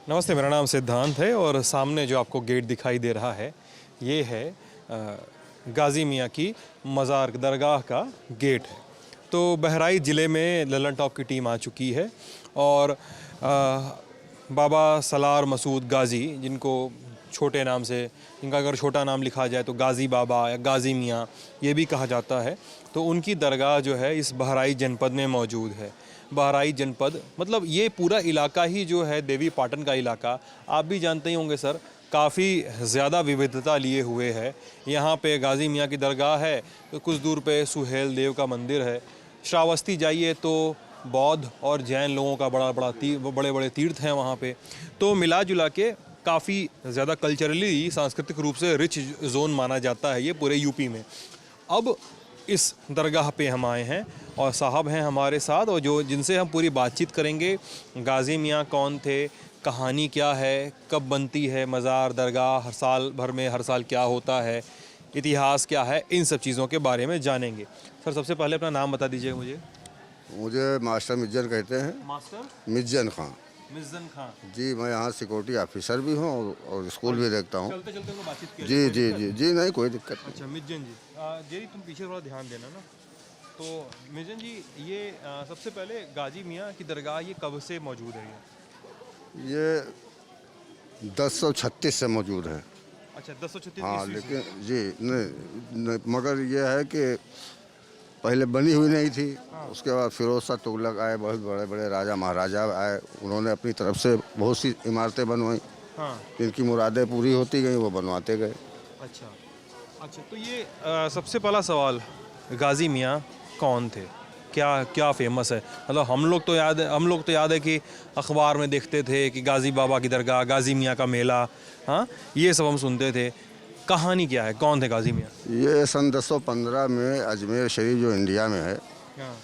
नमस्ते, मेरा नाम सिद्धांत है और सामने जो आपको गेट दिखाई दे रहा है ये है गाज़ी मियाँ की मज़ार दरगाह का गेट है। तो बहराइच ज़िले में ललन टॉप की टीम आ चुकी है और बाबा सलार मसूद गाज़ी, जिनको छोटे नाम से, इनका अगर छोटा नाम लिखा जाए तो गाज़ी बाबा या गाज़ी मियाँ ये भी कहा जाता है, तो उनकी दरगाह जो है इस बहराइच जनपद में मौजूद है। बहराइच जनपद मतलब ये पूरा इलाका ही जो है देवी पाटन का इलाका, आप भी जानते ही होंगे सर, काफ़ी ज़्यादा विविधता लिए हुए है। यहाँ पे गाज़ी मियाँ की दरगाह है, तो कुछ दूर पे सुहेल देव का मंदिर है। श्रावस्ती जाइए तो बौद्ध और जैन लोगों का बड़े बड़े तीर्थ हैं वहाँ पे। तो मिला जुला के काफ़ी ज़्यादा कल्चरली सांस्कृतिक रूप से रिच जोन माना जाता है ये पूरे यूपी में। अब इस दरगाह पे हम आए हैं और साहब हैं हमारे साथ, और जिनसे हम पूरी बातचीत करेंगे। गाज़ी मियाँ कौन थे, कहानी क्या है, कब बनती है मज़ार दरगाह, हर साल भर में हर साल क्या होता है, इतिहास क्या है, इन सब चीज़ों के बारे में जानेंगे। सर सबसे पहले अपना नाम बता दीजिए मुझे। मुझे मास्टर मिज्जन कहते हैं। मास्टर मिज्जन खां मिज़न खान जी। मैं यहाँ सिक्योरिटी ऑफिसर भी हूँ और स्कूल भी देखता हूँ। चलते चलते को बातचीत किया जी जी जी जी, नहीं कोई दिक्कत नहीं। अच्छा मिज्जन जी, जी तुम पीछे थोड़ा ध्यान देना ना। तो मिज्जन जी ये सबसे पहले गाज़ी मियाँ की दरगाह ये कब से मौजूद है ये 1036 से मौजूद है। अच्छा 1036 हाँ, ईस्वी से। लेकिन जी नहीं, मगर ये है कि पहले बनी हुई नहीं थी। उसके बाद फिरोज शाह तुगलक आए, बहुत बड़े बड़े राजा महाराजा आए, उन्होंने अपनी तरफ से बहुत सी इमारतें बनवाई। हाँ जिनकी मुरादें पूरी होती गई वो बनवाते गए। अच्छा अच्छा। तो ये सबसे पहला सवाल, गाज़ी मियाँ कौन थे, क्या क्या फेमस है? मतलब हम लोग तो याद है कि अखबार में देखते थे कि गाज़ी बाबा की दरगाह, गाज़ी मियाँ का मेला, हाँ ये सब हम सुनते थे। कहानी क्या है, कौन थे गाज़ी मियाँ? ये सन 1015 में अजमेर शरीफ जो इंडिया में है हाँ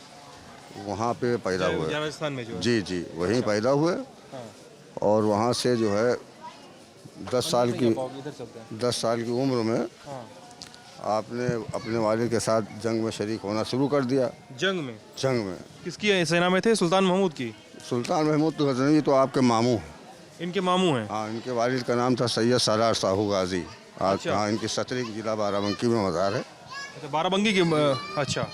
वहाँ पे पैदा हुए। राजस्थान में जो है। जी जी, वहीं पैदा हुए हाँ और वहाँ से जो है 10 साल की इधर चलते हैं। 10 साल की उम्र में हाँ आपने अपने वालिद के साथ जंग में शरीक होना शुरू कर दिया। जंग में किसकी सेना में थे? सुल्तान महमूद की? सुल्तान महमूद गजनवी तो आपके मामू हैं। इनके मामू हैं? हाँ, इनके वालिद का नाम था सैयद सालार साहू गाजी। आज अच्छा। हाँ, इनकी सतरी जिला बाराबंकी में मज़ार है। अच्छा बाराबंकी की अच्छा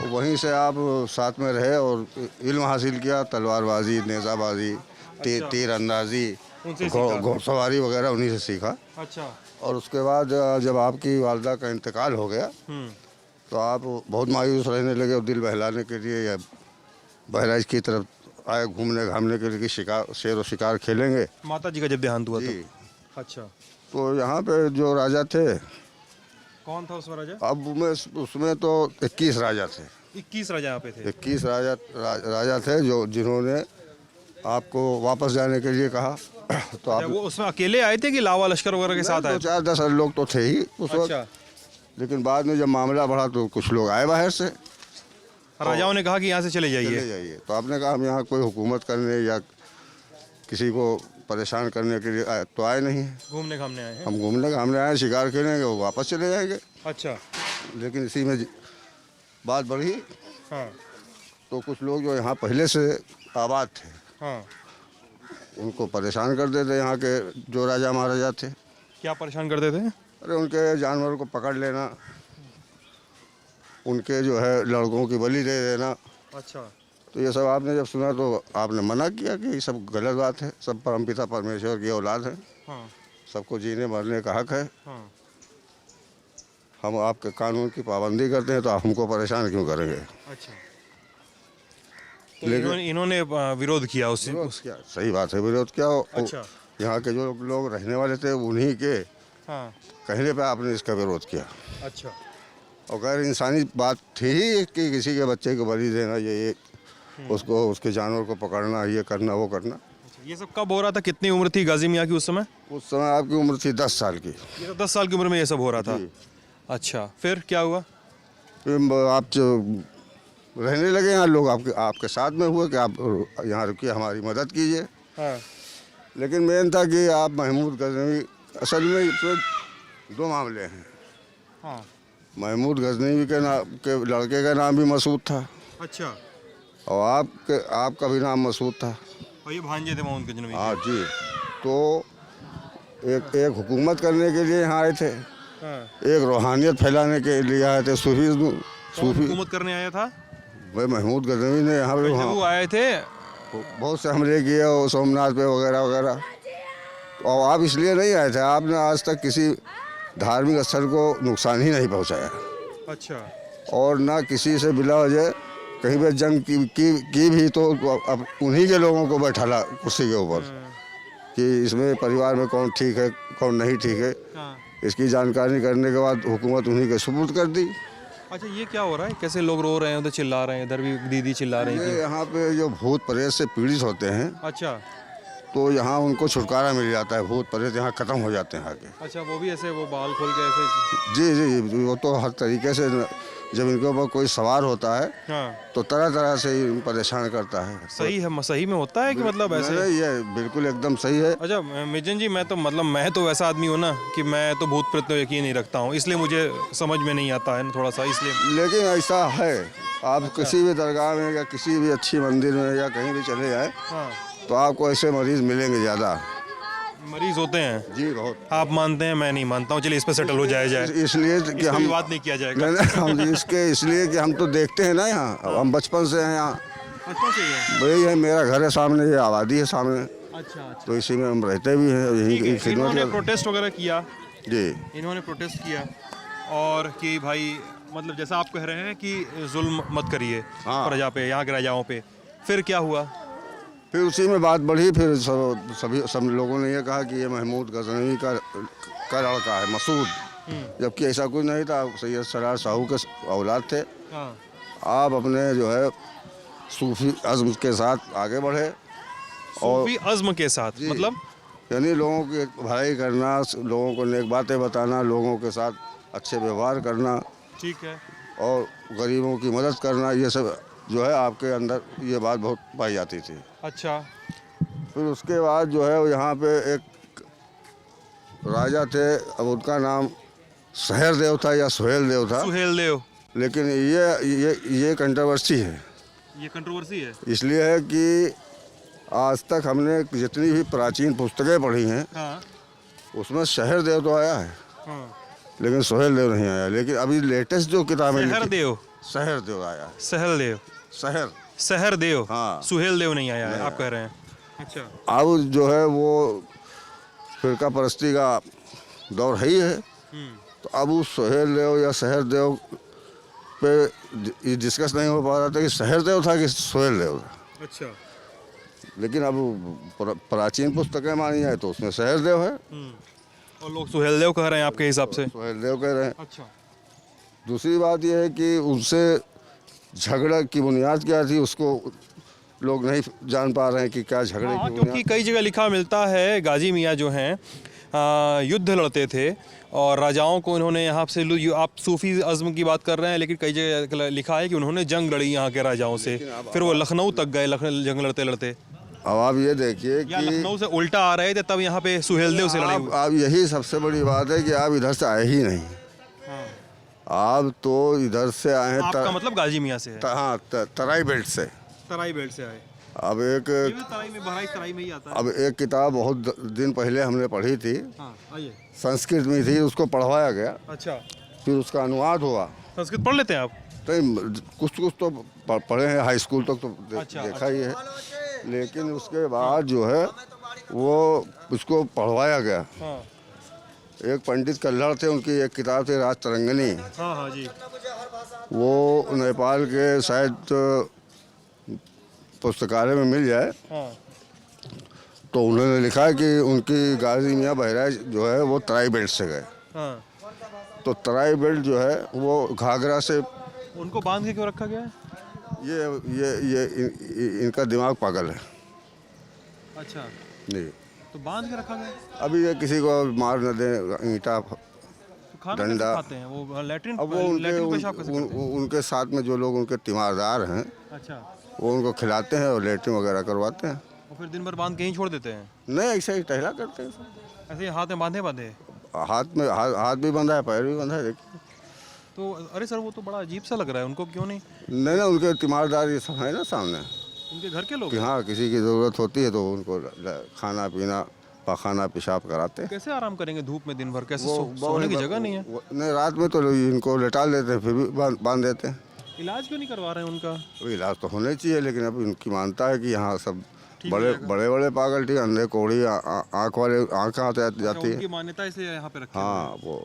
वहीं से आप साथ में रहे और इल्म हासिल किया, तलवारबाजी, नेज़ाबाजी, तीर अंदाजी, उनसे सीखा। घोड़सवारी वगैरह उन्हीं से सीखा। अच्छा। और उसके बाद जब आपकी वालदा का इंतकाल हो गया तो आप बहुत मायूस रहने लगे और दिल बहलाने के लिए या बहराइच की तरफ आए घूमने घामने के लिए कि शेर और शिकार खेलेंगे। माता जी का जब देहांत हुआ जी। तो? अच्छा। तो यहाँ पे जो राजा थे, कौन था उसमें राजा? अब उसमें तो 21 राजा थे। 21 राजा यहाँ पे थे? 21 राजा थे जिन्होंने आपको वापस जाने के लिए कहा। तो आप वो उसमें अकेले आए थे कि लावा लश्कर वगैरह के साथ आए? 4-10 लोग तो थे ही उस वक्त। अच्छा। लेकिन बाद में जब मामला बढ़ा तो कुछ लोग आए बाहर से। राजाओं ने कहा कि यहाँ से चले चले जाइए। तो आपने कहा हम यहाँ कोई हुकूमत करने या किसी को परेशान करने के लिए तो आए नहीं हैं। घूमने घामने आए हैं। हम घूमने घामने आए, शिकार खेलेंगे, वो वापस चले जाएंगे। अच्छा। लेकिन इसी में बात बढ़ी। हाँ तो कुछ लोग जो यहाँ पहले से आबाद थे हाँ। उनको परेशान कर देते यहाँ के जो राजा महाराजा थे। क्या परेशान करते थे? अरे उनके जानवरों को पकड़ लेना, उनके जो है लड़कों की बलि दे देना। अच्छा। तो ये सब आपने जब सुना तो आपने मना किया कि ये सब गलत बात है, सब परमपिता परमेश्वर की औलाद है, हाँ सबको जीने मरने का हक है। हाँ। हम आपके कानून की पाबंदी करते हैं तो आप हमको परेशान क्यों करेंगे? अच्छा। तो इन्होंने विरोध किया क्या सही बात है, विरोध किया। अच्छा। यहाँ के जो लोग रहने वाले थे उन्हीं के हाँ। कहने पे आपने इसका विरोध किया। अच्छा। और गैर इंसानी बात थी ही कि किसी के बच्चे को बलि देना, ये उसको उसके जानवर को पकड़ना, ये करना वो करना। अच्छा, ये सब कब हो रहा था? कितनी उम्र थी गाज़ी मियाँ की उस समय? उस समय आपकी उम्र थी 10 साल की। ये तो 10 साल की उम्र में ये सब हो रहा था? अच्छा, फिर क्या हुआ? फिर आप जो रहने लगे यहाँ लोग आपके साथ में हुए कि आप यहाँ रुकिए, हमारी मदद कीजिए। हाँ। लेकिन मेन था कि आप महमूद गजनवी, असल में इसमें 2 मामले हैं। हाँ। महमूद गजनवी के लड़के का नाम भी मसूद था। अच्छा, और आपका भी नाम मसूद था। और ये भांजे थे मोहम्मद गजनवी के। हाँ जी। तो एक हुकूमत करने के लिए यहाँ आए थे, हाँ। एक रूहानियत फैलाने के लिए आए थे। कौन सूफी हुकूमत करने आया था? भाई महमूद गजनवी ने यहाँ पे जब वो आए थे। बहुत से हमले किए और सोमनाथ पे वगैरह वगैरह। और आप इसलिए नहीं आए थे, आपने आज तक किसी धार्मिक स्थल को नुकसान ही नहीं पहुँचाया, अच्छा, और ना किसी से बिला वजह कहीं पे जंग की भी तो अब उन्हीं के लोगों को बैठाला कुर्सी के ऊपर कि इसमें परिवार में कौन ठीक है कौन नहीं ठीक है, हाँ। इसकी जानकारी करने के बाद हुकूमत उन्हीं के सुपुर्द कर दी। अच्छा, ये क्या हो रहा है? कैसे लोग रो रहे हैं, उधर चिल्ला रहे हैं, इधर भी दीदी चिल्ला रही ये थी। यहाँ पे जो भूत प्रेत से पीड़ित होते हैं, अच्छा, तो यहाँ उनको छुटकारा मिल जाता है, भूत प्रेत यहाँ ख़त्म हो जाते हैं आके। अच्छा, वो भी ऐसे वो बाल खोल के ऐसे। जी जी जी, वो तो हर तरीके से जब इनके ऊपर कोई सवार होता है हाँ, तो तरह तरह से ही परेशान करता है। सही है, सही में होता है कि मतलब ऐसे? नहीं, ये बिल्कुल एकदम सही है। अच्छा मिजन जी, मैं तो वैसा आदमी हूँ ना कि मैं तो भूत प्रेत पे यकीन नहीं रखता हूँ, इसलिए मुझे समझ में नहीं आता है ना थोड़ा सा, इसलिए। लेकिन ऐसा है, आप किसी भी दरगाह में या किसी भी अच्छी मंदिर में या कहीं भी चले जाए हाँ, तो आपको ऐसे मरीज मिलेंगे ज़्यादा। मरीज होते हैं? जी बहुत। आप मानते हैं, मैं नहीं मानता हूँ। चलिए इस पे सेटल हो जाए इसलिए कि इस पे हम भी बात नहीं किया जाएगा। नहीं, हम इसलिए कि हम तो देखते हैं ना यहाँ, हम बचपन से हैं यहाँ। अच्छा, सही है। वही है, मेरा घर है सामने, ये आबादी है सामने, अच्छा, अच्छा। तो इसी में हम रहते भी हैं, ठीक यही है, खिदमत इन्होंने करते प्रोटेस्ट वगैरह किया। हैं। जी इन्होंने प्रोटेस्ट किया और कि भाई मतलब जैसा आप कह रहे हैं कि जुल्म मत करिए हाँ। प्रजा पे, यहाँ के राजाओं पे। फिर क्या हुआ? फिर उसी में बात बढ़ी, फिर सब लोगों ने ये कहा कि ये महमूद गजनवी का लड़का है मसूद, जबकि ऐसा कुछ नहीं था। सैयद सरार साहू के औलाद थे। हाँ। आप अपने जो है सूफी अज़्म के साथ आगे बढ़े, और सूफी अज़्म के साथ जी। मतलब? यानी लोगों की भलाई करना, लोगों को नेक बातें बताना, लोगों के साथ अच्छे व्यवहार करना, ठीक है। और गरीबों की मदद करना, ये सब जो है आपके अंदर ये बात बहुत पाई जाती थी। अच्छा, फिर उसके बाद जो है यहाँ पे एक राजा थे, अब उनका नाम सहर देव था या सुहेल देव था, सुहेल देव। लेकिन ये कंट्रोवर्सी है। ये कंट्रोवर्सी है। इसलिए है कि आज तक हमने जितनी भी प्राचीन पुस्तकें पढ़ी हैं हाँ, उसमें शहर देव तो आया है, हाँ। लेकिन सुहेल देव नहीं आया। लेकिन अभी लेटेस्ट जो किताबें सहर लिखी- देव, शहर देव आया है। सहल देव, शहर सहर देव। हाँ। सुहेल देव नहीं आया है, आप कह रहे हैं। अच्छा, अब जो है वो फिरका परस्ती का दौर है ही है, तो अब उस सुहेल देव या शहर देव पे ये डिस्कस नहीं हो पा रहा था कि शहर देव था कि सुहेल देव था। अच्छा। लेकिन अब प्राचीन पुस्तकें मानी जाए तो उसमें शहर देव है, और लोग सुहेल देव कह रहे हैं आपके हिसाब से? सुहेल देव कह रहे हैं। अच्छा। दूसरी बात यह है कि उनसे झगड़ा की बुनियाद क्या थी, उसको लोग नहीं जान पा रहे हैं कि क्या झगड़े हाँ, की क्योंकि बुनियाद। कई जगह लिखा मिलता है गाजी मियाँ जो हैं युद्ध लड़ते थे और राजाओं को इन्होंने यहाँ से आप सूफी अज़्म की बात कर रहे हैं, लेकिन कई जगह लिखा है कि उन्होंने जंग लड़ी यहाँ के राजाओं से, फिर वो लखनऊ तक गए जंग लड़ते लड़ते, अब आप ये देखिए या कि लखनऊ से उल्टा आ रहे थे तब यहाँ पे सुहेल देव से लड़े हुए। आप यही सबसे बड़ी बात है कि आप इधर से आए ही नहीं, हाँ। आप तो इधर से आए हैं आपका मतलब गाजी मियाँ से है? हाँ, तराई बेल्ट से। तराई बेल्ट से आए। अब ये भी तराई में, बहराइच तराई में ही आता है। अब एक किताब बहुत दिन पहले हमने पढ़ी थी, हाँ, आइए। संस्कृत में थी, उसको पढ़वाया गया, अच्छा, फिर उसका अनुवाद हुआ। संस्कृत पढ़ लेते हैं आप? तो कुछ तो पढ़े हैं, हाई स्कूल तक तो अच्छा, देखा ही है, लेकिन उसके बाद जो है वो उसको पढ़वाया गया। हाँ, एक पंडित कल्हड़ थे, उनकी एक किताब थी राज तरंगनी, हाँ, हाँ जी। वो नेपाल के शायद पुस्तकालय में मिल जाए, हाँ, तो उन्होंने लिखा है कि उनकी गाजी मियाँ बहराइच जो है वो तराई बेल्ट से गए। हाँ। तो तराई बेल्ट जो है वो घाघरा से, उनको बांध के क्यों रखा गया है? इनका दिमाग पागल है। अच्छा, नहीं, तो बांध के रखा गया। अभी ये किसी को मार न दें, ईंटा तो खाना कैसे डंडा। खाते हैं वो? लैट्रिन, अब वो लैट्रिन पेशाब कैसे करते हैं? उनके साथ में जो लोग उनके तीमारदार हैं अच्छा, वो उनको खिलाते हैं और लेटरिन वगैरह करवाते हैं। और फिर दिन भर बांध के ही छोड़ देते हैं? नहीं, ऐसे ही टहला करते हैं। ऐसे ही हाथ में बांधे बांधे? हाथ भी बंधा है, पैर भी बंधा है, देखिए। तो अरे सर वो तो बड़ा अजीब सा लग रहा है, उनको क्यों नहीं? नहीं ना, उनके तीमारदार ये सब है ना सामने उनके घर के लोग कि हाँ किसी की ज़रूरत होती है तो उनको खाना पीना पखाना पेशाब कराते हैं। कैसे आराम करेंगे धूप में दिन भर? कैसे वो सोने की जगह नहीं है? नहीं, रात में तो इनको लेटा लेते हैं, फिर भी बांध देते हैं। इलाज क्यों नहीं करवा रहे हैं उनका? तो इलाज तो होना ही चाहिए, लेकिन अब इनकी मानता है कि यहाँ सब बड़े बड़े बड़े पागल ठीक, अंधे कोड़ी आँख वाले आँख आते जाती है। उनकी मान्यता इसलिए यहाँ पे रखी है? हाँ वो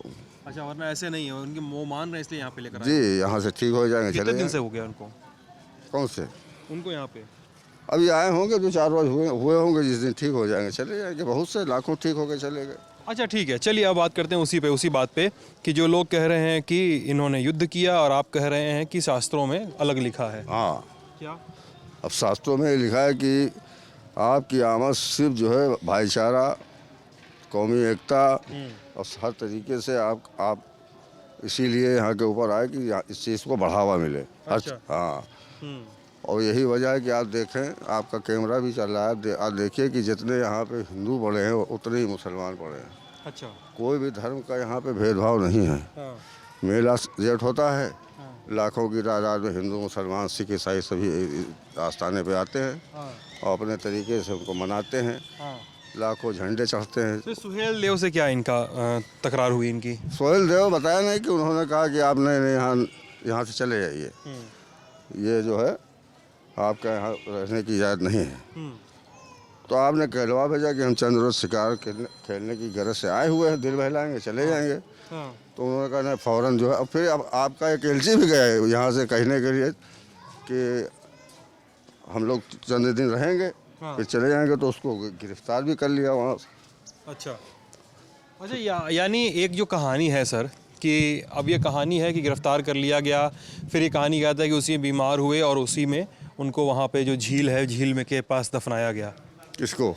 अच्छा, वरना ऐसे नहीं है, उनकी वो मान रहे हैं इसलिए यहाँ पे लेकर आए। जी, यहाँ से ठीक हो जाएंगे, कितने चले दिन जाएंगे। से हो गया उनको? कौन से? उनको यहाँ पे अभी आए होंगे, 2-4 रोज हुए होंगे, जिस दिन ठीक हो जाएंगे चले जाएंगे। बहुत से लाखों ठीक हो गए चले गए। अच्छा ठीक है, चलिए अब बात करते हैं उसी बात पे कि जो लोग कह रहे हैं कि इन्होंने युद्ध किया और आप कह रहे हैं कि शास्त्रों में अलग लिखा है। हाँ, क्या? अब शास्त्रों में लिखा है कि आपकी आमद सिर्फ जो है भाईचारा, कौमी एकता और हर तरीके से आप इसीलिए यहाँ के ऊपर आए कि इस चीज़ को बढ़ावा मिले। अच्छा। हाँ, और यही वजह है कि आप देखें, आपका कैमरा भी चल रहा है, आप देखिए कि जितने यहाँ पे हिंदू पड़े हैं उतने ही मुसलमान पड़े हैं। अच्छा। कोई भी धर्म का यहाँ पे भेदभाव नहीं है। हाँ। मेला जेठ होता है, लाखों की तादाद में हिंदू मुसलमान सिख ईसाई सभी आस्थाने पे आते हैं हाँ। और अपने तरीके से उनको मनाते हैं। हाँ। लाखों झंडे चढ़ते हैं। तो सुहेल देव से क्या इनका तकरार हुई इनकी? सोहेल देव बताया नहीं कि उन्होंने कहा कि आप नहीं यहाँ से चले जाइए, ये जो है आपका यहाँ रहने की इजाज़त नहीं है। तो आपने कहलवा भेजा कि हम चंद रोज शिकार खेलने की गरज से आए हुए हैं, दिल बहलाएंगे चले जाएंगे। तो उन्होंने कहा नहीं, फ़ौरन जो है। अब फिर अब आपका एक एलची भी गया है यहाँ से कहने के लिए कि हम लोग चंद दिन रहेंगे फिर चले जाएंगे, तो उसको गिरफ्तार भी कर लिया वहाँ। अच्छा अच्छा, यानी एक जो कहानी है सर कि अब ये कहानी है कि गिरफ्तार कर लिया गया, फिर ये कहानी कहता है कि उसी में बीमार हुए और उसी में उनको वहाँ पे जो झील है, झील में के पास दफनाया गया। किसको?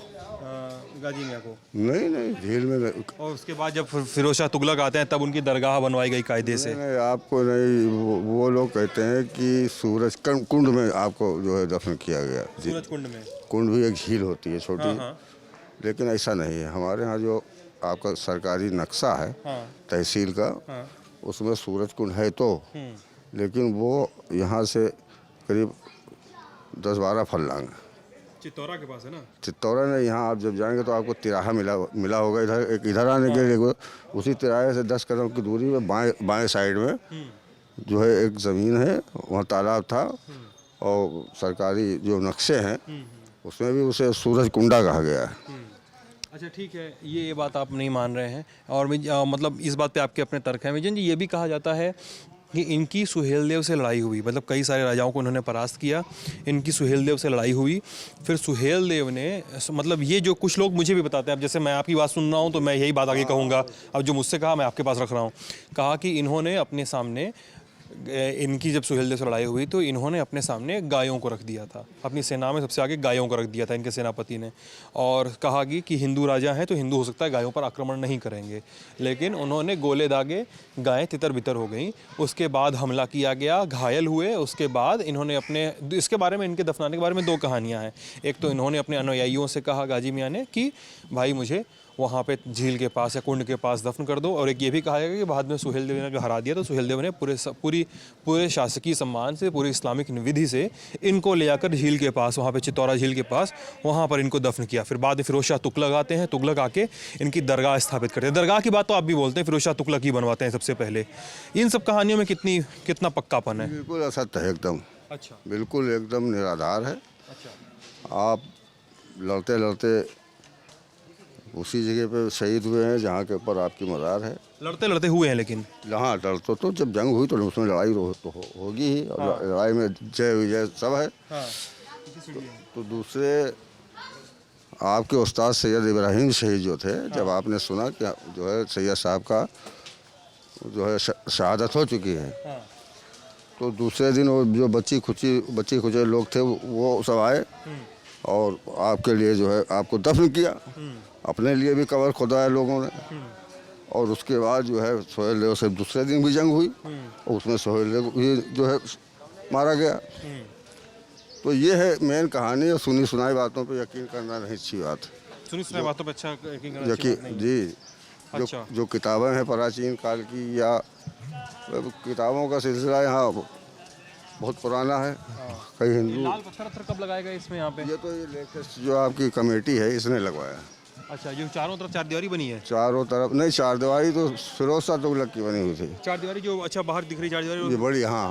गाजी मियाँ को? नहीं, झील में नहीं। और उसके बाद जब फिरोज शाह तुगलक आते हैं तब उनकी दरगाह बनवाई गई कायदे से। नहीं, आपको नहीं, वो लोग कहते हैं कि सूरज कुंड में आपको जो है दफन किया गया। सूरज कुंड में? कुंड भी एक झील होती है छोटी। हाँ। लेकिन ऐसा नहीं है। हमारे यहाँ जो आपका सरकारी नक्शा है तहसील का, उसमें सूरज कुंड है तो, लेकिन वो यहाँ से करीब 10-12 फरलांग चित्तौरा के पास है ना? चित्तौरा ने, यहाँ आप जब जाएंगे तो आपको तिराहा मिला होगा इधर, एक इधर आने के लिए। उसी तिराहे से 10 कदम की दूरी में बाएं साइड में जो है एक ज़मीन है, वहाँ तालाब था और सरकारी जो नक्शे हैं उसमें भी उसे सूरज कुंडा कहा गया है। अच्छा ठीक है, ये बात आप नहीं मान रहे हैं और मतलब इस बात पे आपके अपने तर्क हैं। मिजन जी, ये भी कहा जाता है कि इनकी सुहेलदेव से लड़ाई हुई, मतलब कई सारे राजाओं को उन्होंने परास्त किया, इनकी सुहेलदेव से लड़ाई हुई। फिर सुहेलदेव ने, मतलब ये जो कुछ लोग मुझे भी बताते हैं, अब जैसे मैं आपकी बात सुन रहा हूँ तो मैं यही बात आगे कहूँगा, अब जो मुझसे कहा मैं आपके पास रख रहा हूँ। कहा कि इन्होंने अपने सामने, इनकी जब सुहेलदेव से लड़ाई हुई तो इन्होंने अपने सामने गायों को रख दिया था, अपनी सेना में सबसे आगे गायों को रख दिया था इनके सेनापति ने, और कहा कि हिंदू राजा हैं तो हिंदू हो सकता है गायों पर आक्रमण नहीं करेंगे। लेकिन उन्होंने गोले दागे, गायें तितर बितर हो गई, उसके बाद हमला किया गया, घायल हुए। उसके बाद इन्होंने अपने, इसके बारे में, इनके दफनाने के बारे में 2 कहानियाँ हैं। एक तो इन्होंने अपने अनुयायियों से कहा, गाजी मियाँ ने, कि भाई मुझे वहाँ पे झील के पास या कुंड के पास दफन कर दो। और एक ये भी कहा गया कि बाद में सुहेलदेव ने जो हरा दिया तो सुहेलदेव ने पूरे शासकीय सम्मान से, पूरे इस्लामिक विधि से इनको ले जाकर झील के पास, वहाँ पे चित्तौरा झील के पास, वहाँ पर इनको दफन किया। फिर बाद में फिरोज शाह तुगलक आते हैं, तुगलक आके इनकी दरगाह स्थापित करते हैं। दरगाह की बात तो आप भी बोलते हैं, फिरोज शाह तुगलक ही बनवाते हैं सबसे पहले। इन सब कहानियों में कितना पक्कापन है? बिल्कुल असत्य है एकदम। अच्छा। बिल्कुल एकदम निराधार है। अच्छा। आप लड़ते लड़ते उसी जगह पे शहीद हुए हैं जहाँ के ऊपर आपकी मज़ार है। लड़ते लड़ते हुए हैं, लेकिन हाँ, लड़ते तो जब जंग हुई तो उसमें लड़ाई तो होगी ही, और लड़ाई में जय विजय सब है। तो दूसरे आपके उस्ताद सैयद इब्राहिम शहीद जो थे, जब आपने सुना कि जो है सैयद साहब का जो है शहादत हो चुकी है, तो दूसरे दिन वो जो बच्ची खुचे लोग थे वो सब आए और आपके लिए जो है आपको दफन किया। अपने लिए भी कबर खुदाया लोगों ने। और उसके बाद जो है सुहेलदेव से दूसरे दिन भी जंग हुई और उसमें सुहेलदेव भी जो है मारा गया। तो ये है मेन कहानी, और सुनी सुनाई बातों पे यकीन करना नहीं अच्छी बात। सुनी सुनाई बातों पे अच्छा यकीन जी। अच्छा। जो किताबें हैं प्राचीन काल की या किताबों का सिलसिला यहाँ बहुत पुराना है। कई ये हिंदू लाल पत्थर कब लगाए गए इसमें यहाँ पे? ये लेटेस्ट जो आपकी कमेटी है इसने लगवाया। अच्छा, जो चारों तरफ चारदीवारी बनी है? चारों तरफ नहीं, चारदीवारी तो फिरोज शाह तुगलक की बनी हुई थी। चारदीवारी जो अच्छा बाहर दिख रही ये चारदीवारी? बड़ी, हाँ।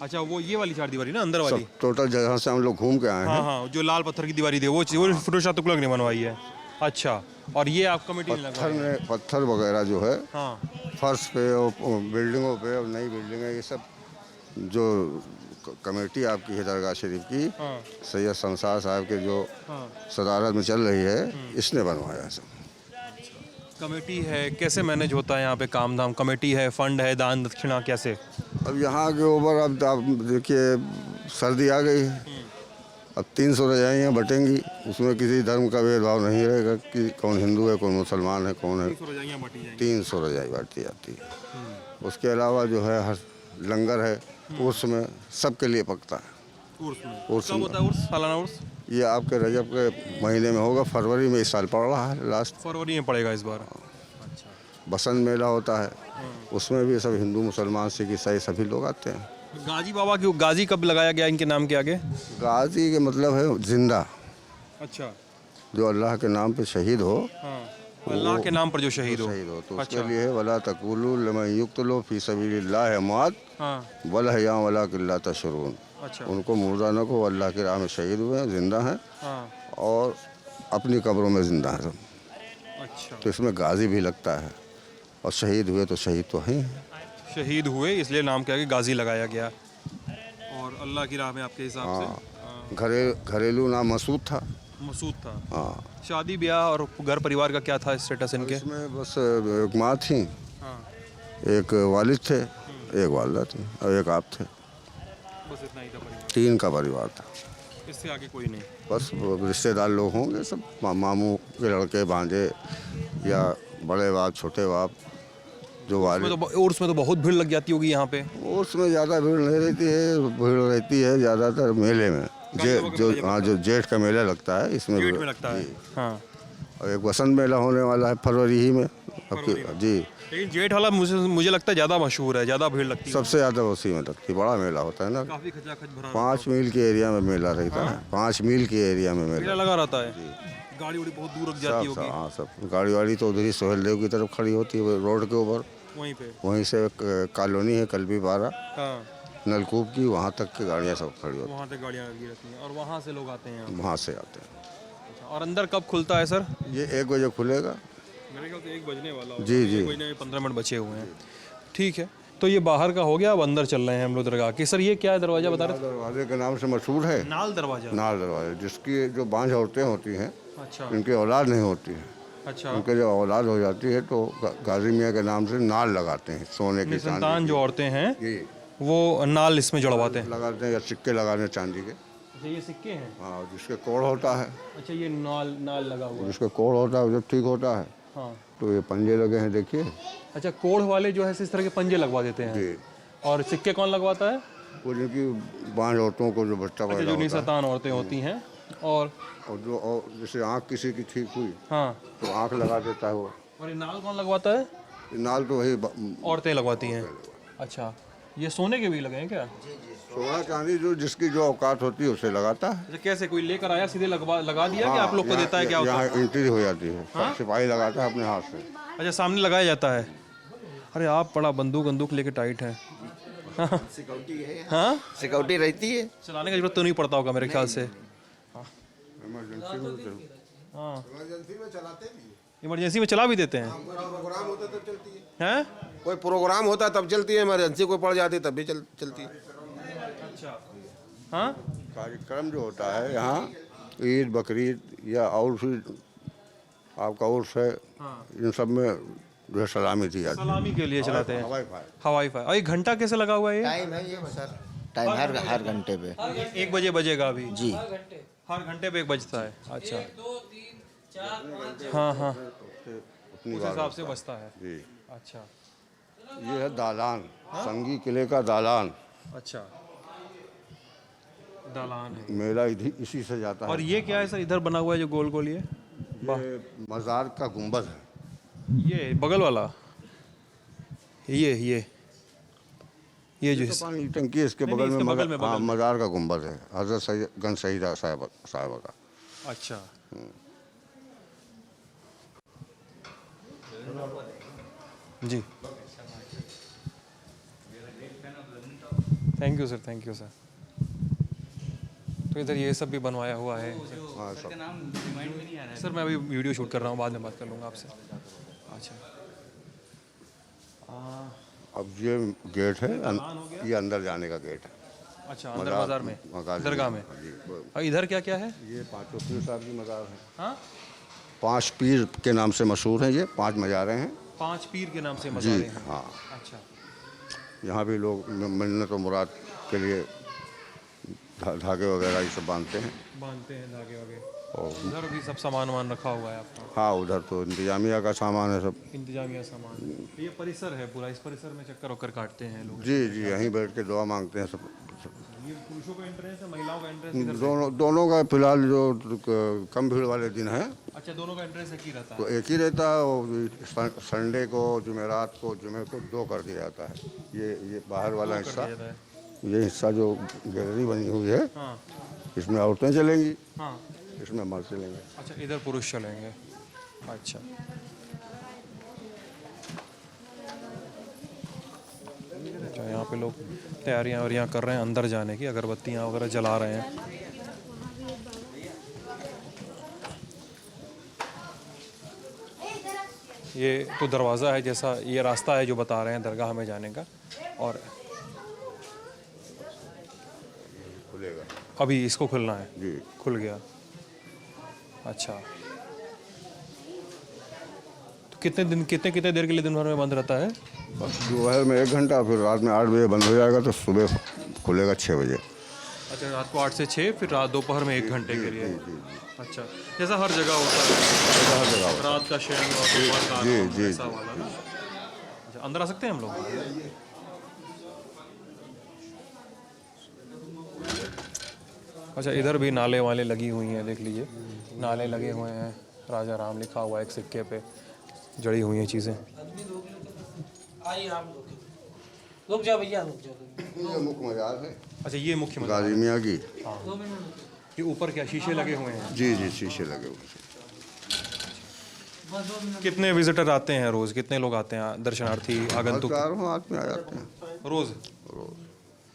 अच्छा, वो ये वाली चारदीवारी ना, अंदर सब वाली? टोटल जगह से हम लोग घूम के आए हाँ हैं। हाँ, जो लाल पत्थर की दीवारी थी वो फिरोज शाह तुगलक ने बनवाई है। अच्छा, और ये आप कमेटी ने लगवाई है? पत्थर वगैरह जो है हाँ। फर्श पे और बिल्डिंगों पे और नई बिल्डिंगें, ये सब जो कमेटी आपकी है दरगाह शरीफ की, हाँ। सैयद संसार साहब के जो हाँ। सदारत में चल रही है, इसने बनवाया सब। कमेटी है, कैसे मैनेज होता है यहाँ पे काम धाम? कमेटी है, फंड है, दान दक्षिणा कैसे? अब यहाँ के ऊपर अब आप देखिए सर्दी आ गई है, अब 300 रजाइयाँ बटेंगी, उसमें किसी धर्म का भेदभाव नहीं रहेगा कि कौन हिंदू है, कौन मुसलमान है, कौन है। 300 रजाई बांटी जाती है। उसके अलावा जो है हर लंगर है, उर्स में सबके लिए पकता है। उर्स कब होता है उर्स? सालाना उर्स? ये आपके रजब के महीने में होगा, फरवरी में इस साल पड़ रहा है, लास्ट फरवरी में पड़ेगा इस बार। बसंत मेला होता है, उसमें भी सब हिंदू मुसलमान सिख ईसाई सभी लोग आते हैं। गाजी बाबा क्यों, गाजी कब लगाया गया इनके नाम के आगे? गाजी के मतलब है जिंदा, अच्छा। जो अल्लाह के नाम पे शहीद हो। हाँ, अल्लाह के नाम पर जो शहीद हो। शहीद हो तो अच्छा। उसके लिए वला तकुलू लिमन युक्तलू फी सबीलिल्लाह अमवात हाँ। वल हया वला किल्ला तशरून। अच्छा। उनको मुर्दा न को, अल्लाह की राह में शहीद हुए हैं, जिंदा हैं हाँ। और अपनी कब्रों में जिंदा हैं सब। अच्छा, तो इसमें गाजी भी लगता है, और शहीद हुए तो शहीद तो हैं। शहीद हुए इसलिए नाम के आगे गाजी लगाया गया। और अल्लाह की राह में आपके हिसाब से घरेलू नाम मसूद था। मसूद था। हाँ, शादी ब्याह और घर परिवार का क्या था स्टेटस इनके? इसमें बस एक माँ थी, हाँ। एक वालिद थे, एक वालदा थी और एक आप थे। बस इतना ही था परिवार, 3 का परिवार था। इससे आगे कोई नहीं। बस रिश्तेदार लोग होंगे सब, मामू के लड़के भांजे या बड़े बाप छोटे बाप जो वाले। उसमें तो बहुत भीड़ लग जाती होगी यहाँ पे। उसमें ज़्यादा भीड़ नहीं रहती है, भीड़ रहती है ज़्यादातर मेले में, जो जेठ का मेला लगता है, इसमें जेठ में लगता है। हाँ। और एक वसंत मेला होने वाला है फरवरी ही में जी। लेकिन जेठ वाला मुझे लगता है ज़्यादा मशहूर है, ज़्यादा भीड़ लगती है। सबसे ज़्यादा उसी में लगती है, बड़ा मेला होता है ना। काफी खचाखच भरा 5 मील के एरिया में मेला रहता है, 5 मील के एरिया में मेला मेला लगा रहता है। गाड़ी उड़ी बहुत दूर रख जाती सब होगी हाँ सब गाड़ी वाड़ी तो उधर ही सोहेलदेव की तरफ खड़ी होती है रोड के ऊपर। वहीं पे। वहीं से एक कॉलोनी है कलबी पारा हाँ, नलकूप की, वहाँ तक की गाड़ियाँ सब खड़ी होती वहाँ तक गाड़ियाँ लगी रहती हैं और वहाँ से लोग आते हैं यहाँ। हैं, वहाँ से आते हैं। अच्छा, और अंदर कब खुलता है सर? ये 1 बजे खुलेगा। मेरे ख्याल से 1 बजने वाला होगा। जी जी 1 बजने में 15 मिनट बचे हुए हैं। ठीक है, तो ये बाहर का हो गया, अब अंदर चल रहे हैं हम लोग दरगाह के। सर ये क्या है दरवाज़ा बता रहे दरवाजे के नाम से मशहूर है थे? नाल दरवाज़ा। नाल दरवाजे, जिसकी जो बांझ औरतें होती हैं अच्छा। इनकी औलाद नहीं होती है, अच्छा, उनके जब औलाद हो जाती है तो गाजी मियाँ के नाम से नाल लगाते हैं, सोने की चांदी संतान जो औरतें हैं की वो नाल इसमें जड़वाते हैं। लगाते हैं, या सिक्के लगाते हैं चांदी के। अच्छा, ये सिक्के हैं? हाँ, जिसके कोड़ होता है, अच्छा, ये नाल नाल लगा हुआ है। जिसके कोड़ होता है जब ठीक होता है हाँ। तो ये पंजे लगे हैं देखिए। अच्छा, कोढ़ वाले जो है इस तरह के पंजे लगवा देते हैं। जी, और सिक्के कौन लगवाता है? वो जिनकी बांझ औरतों को जो बच्चा अच्छा, पैदा जो होता है, निसंतान औरतें होती हैं। और और जैसे आँख किसी की ठीक हुई हाँ, तो आँख लगा देता है वो। और ये नाल कौन लगवाता है? नाल तो वही औरतें लगवाती हैं। अच्छा, ये सोने के भी लगे हैं क्या? सोना चांदी जो जिसकी जो औकात होती है उसे लगाता है। अच्छा, कैसे कोई लेकर आया सीधे लगा दिया कि आप लोग को देता है? क्या होता है? यहाँ एंट्री हो जाती है, सिपाही लगाता है अपने हाथ से। अच्छा, सामने लगाया जाता है। अरे आप बड़ा बंदूक लेके टाइट है। सिक्योरिटी है, हाँ, सिक्योरिटी रहती है। चलाने का जरूरत तो नहीं पड़ता होगा मेरे ख्याल से। इमरजेंसी में हाँ, इमरजेंसी में चलाते भी इमरजेंसी में चला भी देते हैं। प्रोग्राम होता तब चलती है, हैं? कोई प्रोग्राम होता तब चलती है, इमरजेंसी कोई पड़ जाती है तब भी चलती है। अच्छा। हाँ, कार्यक्रम जो होता है यहाँ ईद बकरीद या और भी आपका उर्स है, इन सब में जो है सलामी दी जाती है। सलामी के लिए चलाते हैं। हवाई फायर। हवाई फायर। और ये घंटा कैसे लगा हुआ है ये? टाइम है ये सर, टाइम हर घंटे पे 1 बजे बजेगा अभी जी। हर घंटे पे 1 बजता है। अच्छा, हाँ हाँ, अपनी उस बात हिसाब से बजता है। जी। अच्छा ये है दालान, संगी किले का दालान। अच्छा, दालान है। मेला इसी से जाता और है। ये क्या है सर इधर बना हुआ है जो गोल गोल ये? ये मज़ार का गुंबद है। ये बगल वाला ये जो तो पानी की टंकी है, इसके नहीं, बगल इसके में बगल में, हाँ, बगल में। मज़ार का गुंबद है, हज़रत गंज शहीदा साहब का। अच्छा। जी, thank you sir, thank you sir. तो इधर ये सब भी बनवाया हुआ है। हाँ सब। सर मैं अभी वीडियो शूट कर रहा हूँ, बाद में बात कर लूँगा आपसे। अच्छा। अब ये गेट है, ये अंदर जाने का गेट है। अच्छा, अंदर बाजार में, मज़ार दरगाह में। जी, और इधर क्या क्या है? ये पाँचों पीर साहब की मज़ार है। हाँ, 5 पीर के नाम से मशहूर हैं, ये 5 मज़ारें हैं। 5 पीर के नाम से जी मज़ारें हैं। हाँ, अच्छा। यहाँ भी लोग मन्नत और मुराद के लिए धागे वगैरह ये सब बांधते हैं। बांधते हैं धागे वागे। और उधर भी सब सामान वामान रखा हुआ है आपका? हाँ, उधर तो इंतजामिया का सामान है सब। इंतजामिया सामान। ये परिसर है पूरा, इस परिसर में चक्कर वक्कर काटते हैं लोग। जी जी, यहीं बैठ के दुआ मांगते हैं सब। ये पुरुषों का एंट्रेंस है, महिलाओं का एंट्रेंस इधर से? दोनों का फिलहाल जो कम भीड़ वाले दिन है अच्छा, दोनों का एंट्रेंस एक ही रहता है? तो एक ही रहता है, और संडे को, जुमेरात को, जुमे को 2 कर दिया जाता है। ये बाहर वाला हिस्सा, कर दिया जाता है। ये हिस्सा जो गैलरी बनी हुई है, हाँ इसमें औरतें चलेंगी, हाँ। इसमें मर्द चलेंगे। अच्छा, इधर पुरुष चलेंगे। अच्छा। अच्छा, यहाँ पे लोग तैयारियाँ वैयारियाँ कर रहे हैं अंदर जाने की, अगरबत्तियाँ वगैरह जला रहे हैं। ये तो दरवाज़ा है, जैसा ये रास्ता है जो बता रहे हैं दरगाह में जाने का, और खुलेगा अभी इसको खुलना है। जी। खुल गया। अच्छा, तो कितने देर के लिए दिन भर में बंद रहता है? दोपहर में 1 घंटा, फिर रात में 8 बजे बंद हो जाएगा, तो सुबह खुलेगा 6 बजे। अच्छा, रात को 8 से 6, फिर रात दोपहर में 1 घंटे के लिए। अच्छा, जैसा हर जगह होता है, हर जगह होता रात का शयन और दोपहर का जी, आराम, जी, ऐसा वाला ना। अच्छा, अंदर आ सकते हैं हम लोग? अच्छा, इधर भी नाले वाले लगी हुई हैं, देख लीजिए, नाले लगे हुए हैं, राजा राम लिखा हुआ है एक सिक्के पे, जड़ी हुई हैं चीज़ें। आइए आप रुक जाओ भैया, रुक जाओ। ये मुख्य मज़ार है अच्छा, ये मुख्य मज़ार गाजी मियाँ की। 2 मिनट। ये ऊपर क्या शीशे लगे हुए हैं? जी जी, शीशे लगे हुए हैं। बस 2 मिनट। कितने विजिटर आते हैं रोज़? कितने लोग आते हैं दर्शनार्थी, आगंतुक 4 आदमी आ जाते हैं रोज़?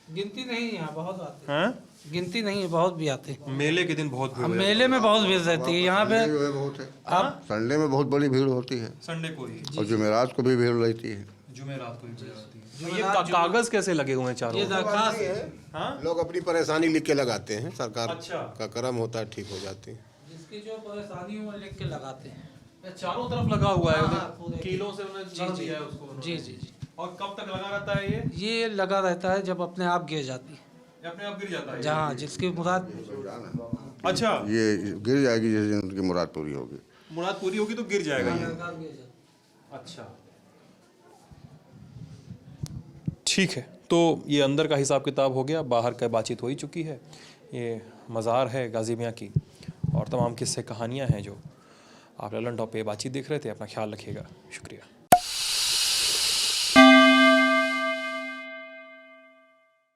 गिनती नहीं है, यहाँ बहुत आते हैं? हैं। गिनती नहीं है, बहुत भी आते हैं। मेले के दिन बहुत भीड़ अब हो जाती मेले में बहुत भीड़ रहती है यहाँ पे। संडे जो है बहुत है, आप संडे में बहुत बड़ी भीड़ होती है, है। संडे को ही, और जुमेरात को भी भीड़ रहती है। जुमेरात को ही भीड़ होती है। ये कागज़ कैसे लगे हुए हैं चारों ये ओर? दरखास्त है। लोग अपनी परेशानी लिख के लगाते हैं, सरकार अच्छा। का करम होता है, ठीक हो जाती है। जिसकी जो परेशानी है वो लिख के लगाते हैं। ये चारों तरफ लगा हुआ है, हाँ, पूरे। कीलों से उन्होंने जड़ दिया है उसको उन्होंने। जी जी जी। और कब तक लगा रहता है ये? ये लगा रहता है जब अपने आप गिर जाती है, ये अपने आप गिर जाता है? जहाँ जिसकी मुराद। अच्छा, ये गिर जाएगी जिस दिन उनकी मुराद पूरी होगी। मुराद पूरी होगी तो गिर जाएगा ये। गिर जाती अच्छा, ठीक है। तो ये अंदर का हिसाब किताब हो गया, बाहर का बातचीत हो ही चुकी है। ये मज़ार है गाजी मियाँ की, और तमाम किस्से कहानियाँ हैं जो आप ललन टॉप पे बातचीत देख रहे थे। अपना ख्याल रखिएगा, शुक्रिया।